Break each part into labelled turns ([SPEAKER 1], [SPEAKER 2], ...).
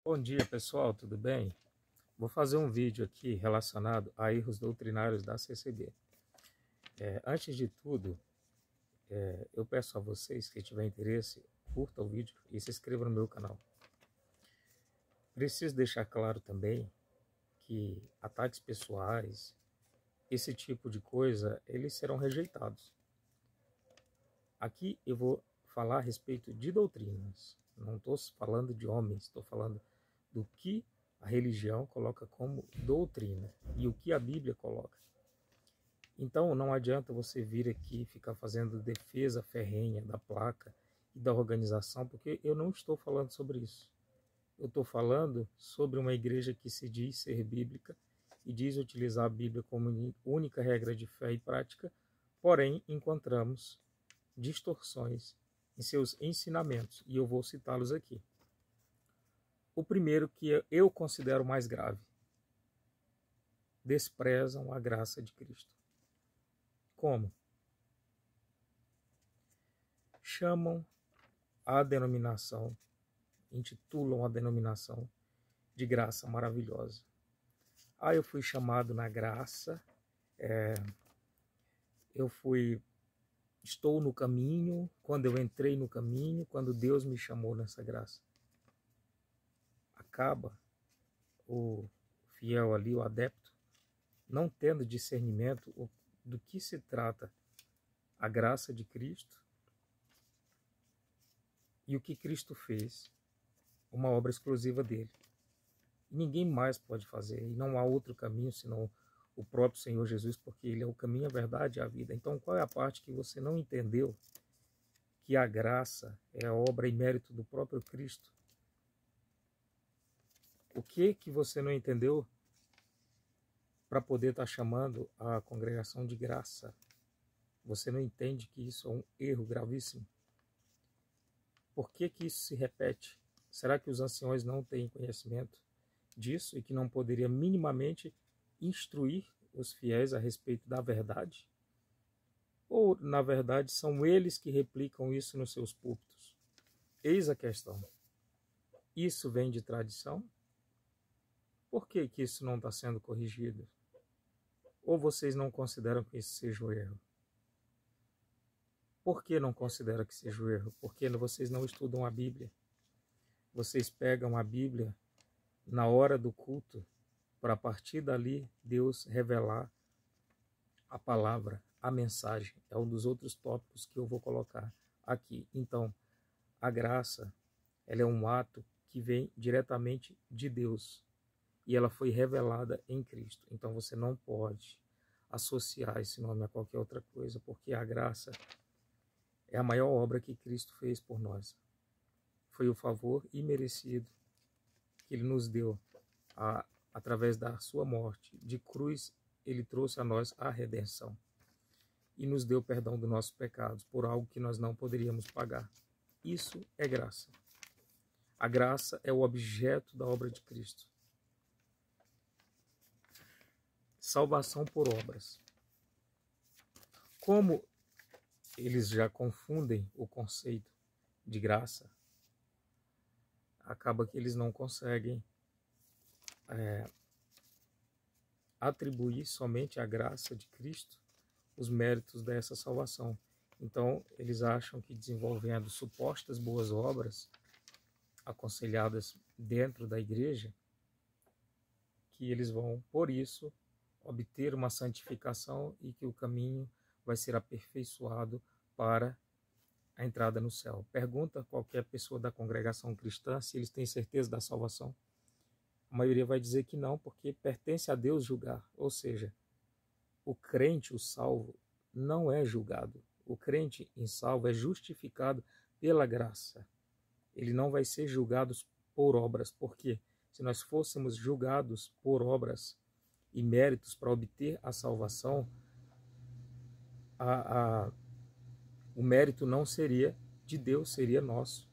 [SPEAKER 1] Bom dia, pessoal, tudo bem? Vou fazer um vídeo aqui relacionado a erros doutrinários da CCB. Antes de tudo, eu peço a vocês que tiverem interesse, curta o vídeo e se inscreva no meu canal. Preciso deixar claro também que ataques pessoais, esse tipo de coisa, eles serão rejeitados. Aqui eu vou falar a respeito de doutrinas. Não estou falando de homens, estou falando do que a religião coloca como doutrina e o que a Bíblia coloca. Então não adianta você vir aqui ficar fazendo defesa ferrenha da placa e da organização, porque eu não estou falando sobre isso. Eu estou falando sobre uma igreja que se diz ser bíblica e diz utilizar a Bíblia como única regra de fé e prática, porém encontramos distorções em seus ensinamentos, e eu vou citá-los aqui. O primeiro, que eu considero mais grave: desprezam a graça de Cristo. Como? Chamam a denominação, intitulam a denominação de graça maravilhosa. Eu fui chamado na graça, estou no caminho, quando eu entrei no caminho, quando Deus me chamou nessa graça. Acaba o fiel ali, o adepto, não tendo discernimento do que se trata a graça de Cristo e o que Cristo fez, uma obra exclusiva dele. Ninguém mais pode fazer, e não há outro caminho senão o próprio Senhor Jesus, porque ele é o caminho, a verdade e a vida. Então, qual é a parte que você não entendeu? Que a graça é a obra e mérito do próprio Cristo. O que você não entendeu para poder estar chamando a congregação de graça? Você não entende que isso é um erro gravíssimo? Por que isso se repete? Será que os anciões não têm conhecimento disso e que não poderia minimamente instruir os fiéis a respeito da verdade? Ou, na verdade, são eles que replicam isso nos seus púlpitos? Eis a questão. Isso vem de tradição? Por que isso não está sendo corrigido? Ou vocês não consideram que isso seja um erro? Por que não consideram que seja um erro? Porque vocês não estudam a Bíblia. Vocês pegam a Bíblia na hora do culto, para a partir dali Deus revelar a palavra, a mensagem. É um dos outros tópicos que eu vou colocar aqui. Então, a graça, ela é um ato que vem diretamente de Deus e ela foi revelada em Cristo. Então você não pode associar esse nome a qualquer outra coisa, porque a graça é a maior obra que Cristo fez por nós. Foi o favor imerecido que ele nos deu através da sua morte de cruz. Ele trouxe a nós a redenção e nos deu perdão dos nossos pecados por algo que nós não poderíamos pagar. Isso é graça. A graça é o objeto da obra de Cristo. Salvação por obras. Como eles já confundem o conceito de graça, acaba que eles não conseguem atribuir somente à graça de Cristo os méritos dessa salvação. Então, eles acham que desenvolvendo supostas boas obras aconselhadas dentro da igreja, que eles vão, por isso, obter uma santificação e que o caminho vai ser aperfeiçoado para a entrada no céu. Pergunta a qualquer pessoa da congregação cristã se eles têm certeza da salvação. A maioria vai dizer que não, porque pertence a Deus julgar. Ou seja, o crente, o salvo, não é julgado. O crente em salvo é justificado pela graça. Ele não vai ser julgado por obras, porque se nós fôssemos julgados por obras e méritos para obter a salvação, o mérito não seria de Deus, seria nosso.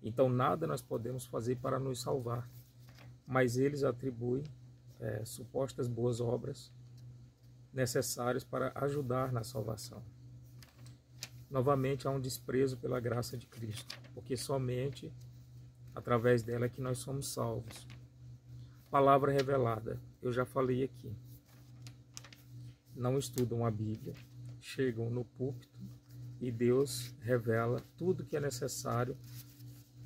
[SPEAKER 1] Então nada nós podemos fazer para nos salvar. Mas eles atribuem supostas boas obras necessárias para ajudar na salvação. Novamente há um desprezo pela graça de Cristo, porque somente Através dela é que nós somos salvos. Palavra revelada, eu já falei aqui. Não estudam a Bíblia, chegam no púlpito e Deus revela tudo que é necessário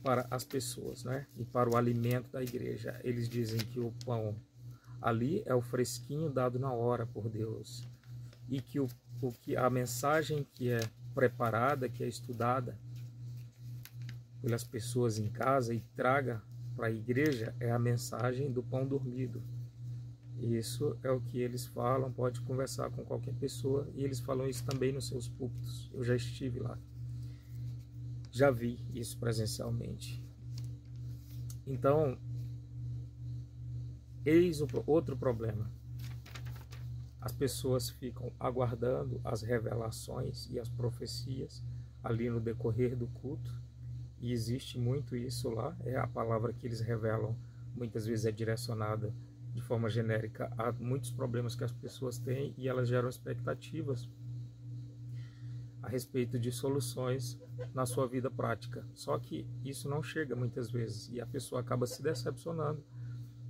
[SPEAKER 1] para as pessoas, né? E para o alimento da igreja. Eles dizem que o pão ali é o fresquinho dado na hora por Deus. E que a mensagem que é preparada, que é estudada pelas pessoas em casa e traga para a igreja é a mensagem do pão dormido. Isso é o que eles falam, pode conversar com qualquer pessoa, e eles falam isso também nos seus púlpitos. Eu já estive lá, já vi isso presencialmente. Então, eis outro problema. As pessoas ficam aguardando as revelações e as profecias ali no decorrer do culto, e existe muito isso lá. É a palavra que eles revelam, muitas vezes é direcionada de forma genérica a muitos problemas que as pessoas têm, e elas geram expectativas a respeito de soluções na sua vida prática. Só que isso não chega muitas vezes e a pessoa acaba se decepcionando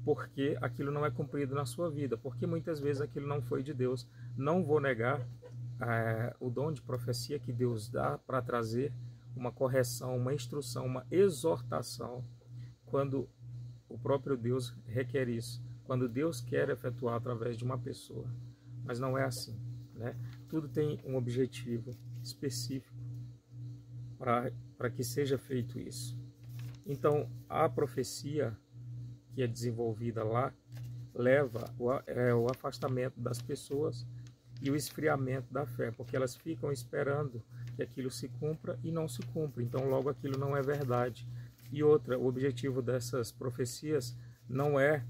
[SPEAKER 1] porque aquilo não é cumprido na sua vida, porque muitas vezes aquilo não foi de Deus. Não vou negar o dom de profecia que Deus dá para trazer uma correção, uma instrução, uma exortação, quando o próprio Deus requer isso, quando Deus quer efetuar através de uma pessoa. Mas não é assim, né? Tudo tem um objetivo específico para que seja feito isso. Então, a profecia que é desenvolvida lá leva o afastamento das pessoas e o esfriamento da fé, porque elas ficam esperando que aquilo se cumpra e não se cumpre. Então, logo aquilo não é verdade. E outra, o objetivo dessas profecias não é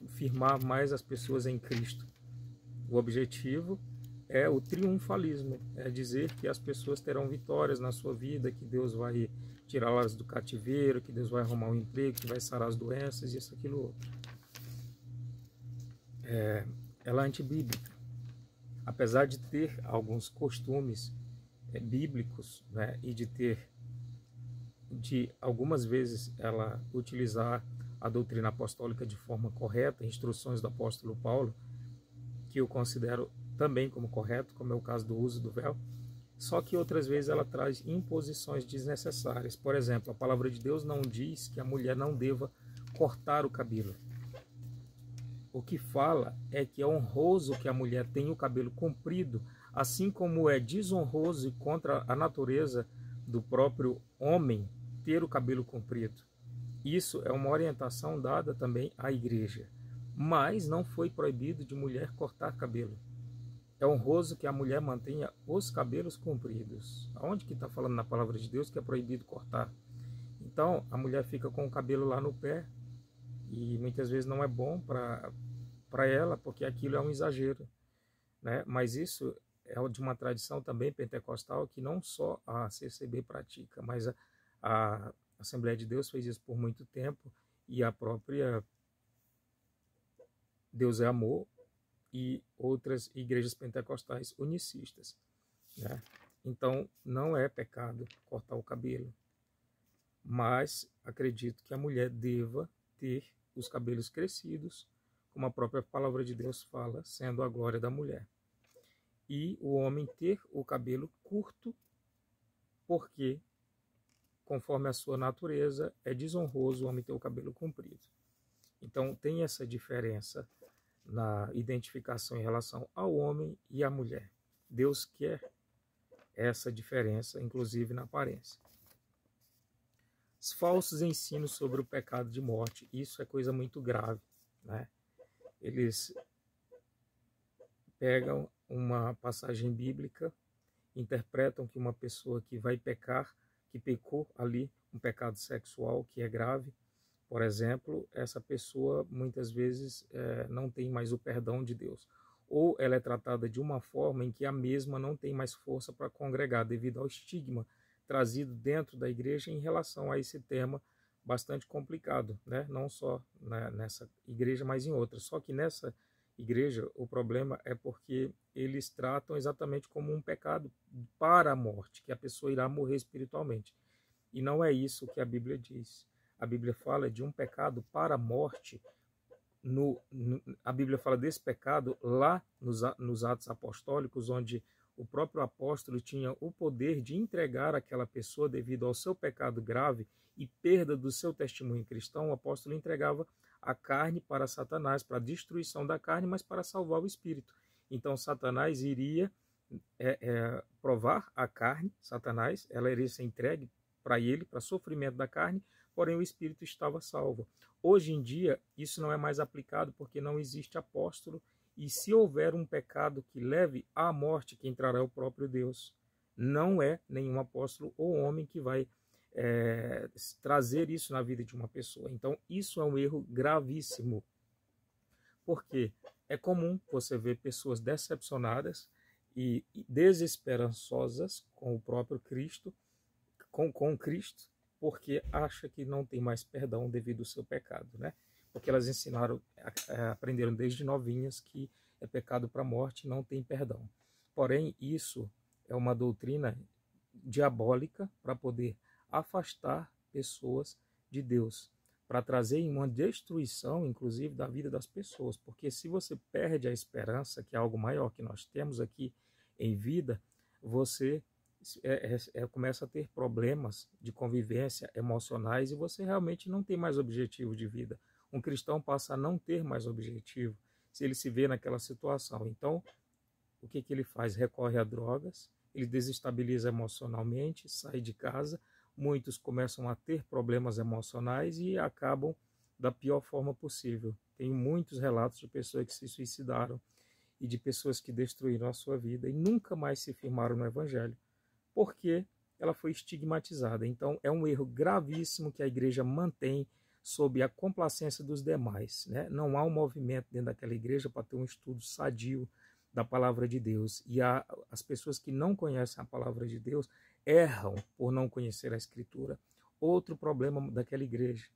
[SPEAKER 1] firmar mais as pessoas em Cristo. O objetivo é o triunfalismo, é dizer que as pessoas terão vitórias na sua vida, que Deus vai tirá-las do cativeiro, que Deus vai arrumar um emprego, que vai sarar as doenças, isso, aquilo, outro. Ela é antibíblica. Apesar de ter alguns costumes bíblicos, né, e de algumas vezes ela utilizar a doutrina apostólica de forma correta, instruções do apóstolo Paulo, que eu considero também como correto, como é o caso do uso do véu, só que outras vezes ela traz imposições desnecessárias. Por exemplo, a palavra de Deus não diz que a mulher não deva cortar o cabelo. O que fala é que é honroso que a mulher tenha o cabelo comprido, assim como é desonroso e contra a natureza do próprio homem ter o cabelo comprido. Isso é uma orientação dada também à igreja. Mas não foi proibido de mulher cortar cabelo. É honroso que a mulher mantenha os cabelos compridos. Aonde que está falando na palavra de Deus que é proibido cortar? Então, a mulher fica com o cabelo lá no pé e muitas vezes não é bom para ela, porque aquilo é um exagero, né? Mas isso é de uma tradição também pentecostal que não só a CCB pratica, mas a Assembleia de Deus fez isso por muito tempo, e a própria Deus é Amor e outras igrejas pentecostais unicistas, né? Então, não é pecado cortar o cabelo, mas acredito que a mulher deva ter os cabelos crescidos, como a própria palavra de Deus fala, sendo a glória da mulher. E o homem ter o cabelo curto, porque, conforme a sua natureza, é desonroso o homem ter o cabelo comprido. Então, tem essa diferença na identificação em relação ao homem e à mulher. Deus quer essa diferença, inclusive na aparência. Os falsos ensinos sobre o pecado de morte, isso é coisa muito grave, né? Eles pegam uma passagem bíblica, interpretam que uma pessoa que vai pecar, que pecou ali um pecado sexual que é grave, por exemplo, essa pessoa muitas vezes não tem mais o perdão de Deus. Ou ela é tratada de uma forma em que a mesma não tem mais força para congregar, devido ao estigma trazido dentro da igreja em relação a esse tema bastante complicado, né? Não só nessa igreja, mas em outras. Só que nessa igreja o problema é porque eles tratam exatamente como um pecado para a morte, que a pessoa irá morrer espiritualmente. E não é isso que a Bíblia diz. A Bíblia fala de um pecado para a morte. A Bíblia fala desse pecado lá nos Atos Apostólicos, onde o próprio apóstolo tinha o poder de entregar aquela pessoa devido ao seu pecado grave e perda do seu testemunho cristão. O apóstolo entregava a carne para Satanás, para a destruição da carne, mas para salvar o espírito. Então Satanás iria provar a carne, Satanás, ela iria ser entregue para ele, para sofrimento da carne, porém o espírito estava salvo. Hoje em dia, isso não é mais aplicado porque não existe apóstolo, e se houver um pecado que leve à morte, que entrará é o próprio Deus. Não é nenhum apóstolo ou homem que vai trazer isso na vida de uma pessoa. Então, isso é um erro gravíssimo. Porque é comum você ver pessoas decepcionadas e desesperançosas com o próprio Cristo, com Cristo, porque acha que não tem mais perdão devido ao seu pecado, né? Porque elas aprenderam desde novinhas que é pecado para a morte e não tem perdão. Porém, isso é uma doutrina diabólica para poder afastar pessoas de Deus, para trazer uma destruição, inclusive, da vida das pessoas. Porque se você perde a esperança, que é algo maior que nós temos aqui em vida, você começa a ter problemas de convivência emocionais e você realmente não tem mais objetivo de vida. Um cristão passa a não ter mais objetivo se ele se vê naquela situação. Então, o que ele faz? Recorre a drogas, ele desestabiliza emocionalmente, sai de casa, muitos começam a ter problemas emocionais e acabam da pior forma possível. Tenho muitos relatos de pessoas que se suicidaram e de pessoas que destruíram a sua vida e nunca mais se firmaram no Evangelho, porque ela foi estigmatizada. Então, é um erro gravíssimo que a igreja mantém sob a complacência dos demais, né? Não há um movimento dentro daquela igreja para ter um estudo sadio da palavra de Deus. E as pessoas que não conhecem a palavra de Deus erram por não conhecer a Escritura. Outro problema daquela igreja: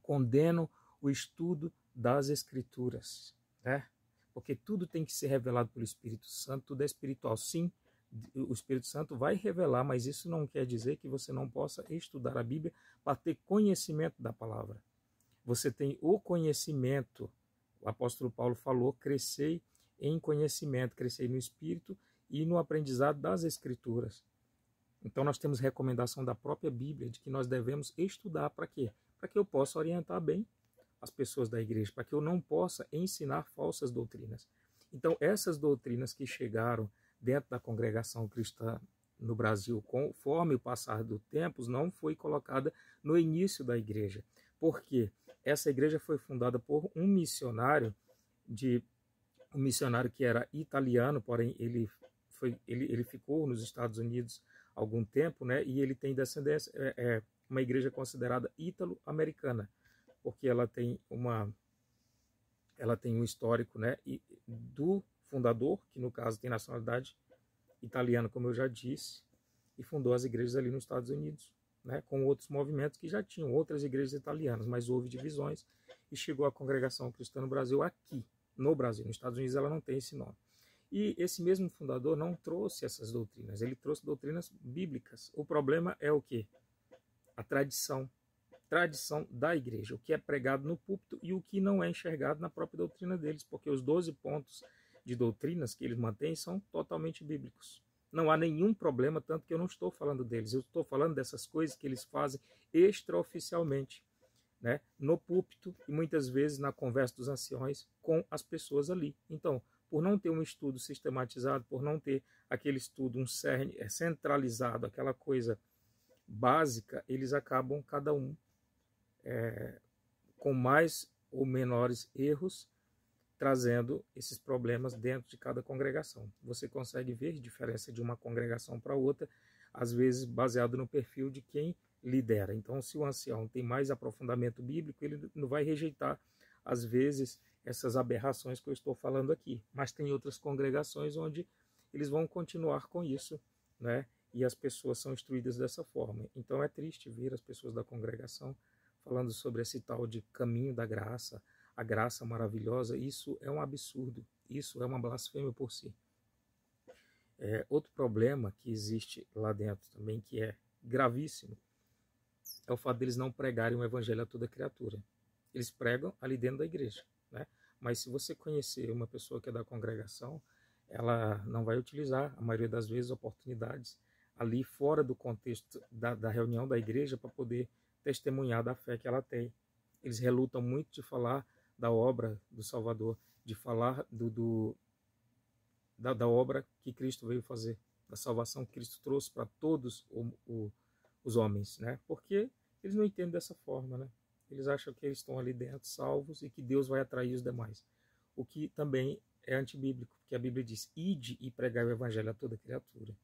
[SPEAKER 1] condenam o estudo das Escrituras, né? Porque tudo tem que ser revelado pelo Espírito Santo, tudo é espiritual. Sim, o Espírito Santo vai revelar, mas isso não quer dizer que você não possa estudar a Bíblia para ter conhecimento da palavra. Você tem o conhecimento. O apóstolo Paulo falou: crescei em conhecimento, crescei no Espírito e no aprendizado das Escrituras. Então nós temos recomendação da própria Bíblia de que nós devemos estudar para quê? Para que eu possa orientar bem as pessoas da igreja, para que eu não possa ensinar falsas doutrinas. Então essas doutrinas que chegaram dentro da congregação cristã no Brasil, conforme o passar do tempo, não foi colocada no início da igreja. Por quê? Essa igreja foi fundada por um missionário que era italiano, porém ele ficou nos Estados Unidos algum tempo, né? E ele tem descendência, uma igreja considerada ítalo-americana, porque ela tem um histórico, né? Do fundador, que no caso tem nacionalidade italiana, como eu já disse, e fundou as igrejas ali nos Estados Unidos, né? Com outros movimentos que já tinham outras igrejas italianas, mas houve divisões e chegou a congregação cristã no Brasil aqui. No Brasil, nos Estados Unidos ela não tem esse nome. E esse mesmo fundador não trouxe essas doutrinas, ele trouxe doutrinas bíblicas. O problema é o quê? A tradição da igreja, o que é pregado no púlpito e o que não é enxergado na própria doutrina deles, porque os 12 pontos de doutrinas que eles mantêm são totalmente bíblicos. Não há nenhum problema, tanto que eu não estou falando deles, eu estou falando dessas coisas que eles fazem extraoficialmente, né, no púlpito e muitas vezes na conversa dos anciões com as pessoas ali. Então, por não ter um estudo sistematizado, por não ter aquele estudo, um cerne centralizado, aquela coisa básica, eles acabam cada um com mais ou menores erros, trazendo esses problemas dentro de cada congregação. Você consegue ver diferença de uma congregação para outra, às vezes baseado no perfil de quem lidera. Então, se o ancião tem mais aprofundamento bíblico, ele não vai rejeitar, às vezes, essas aberrações que eu estou falando aqui. Mas tem outras congregações onde eles vão continuar com isso, né? E as pessoas são instruídas dessa forma. Então é triste ver as pessoas da congregação falando sobre esse tal de caminho da graça, a graça maravilhosa. Isso é um absurdo, isso é uma blasfêmia por si. Outro problema que existe lá dentro também, que é gravíssimo, é o fato deles não pregarem o evangelho a toda criatura. Eles pregam ali dentro da igreja, né? Mas se você conhecer uma pessoa que é da congregação, ela não vai utilizar, a maioria das vezes, oportunidades ali fora do contexto da reunião da igreja para poder testemunhar da fé que ela tem. Eles relutam muito de falar da obra do Salvador, de falar da obra que Cristo veio fazer, da salvação que Cristo trouxe para todos os homens, né? Porque eles não entendem dessa forma, né? Eles acham que eles estão ali dentro, salvos, e que Deus vai atrair os demais. O que também é antibíblico, porque a Bíblia diz: ide e pregai o evangelho a toda criatura.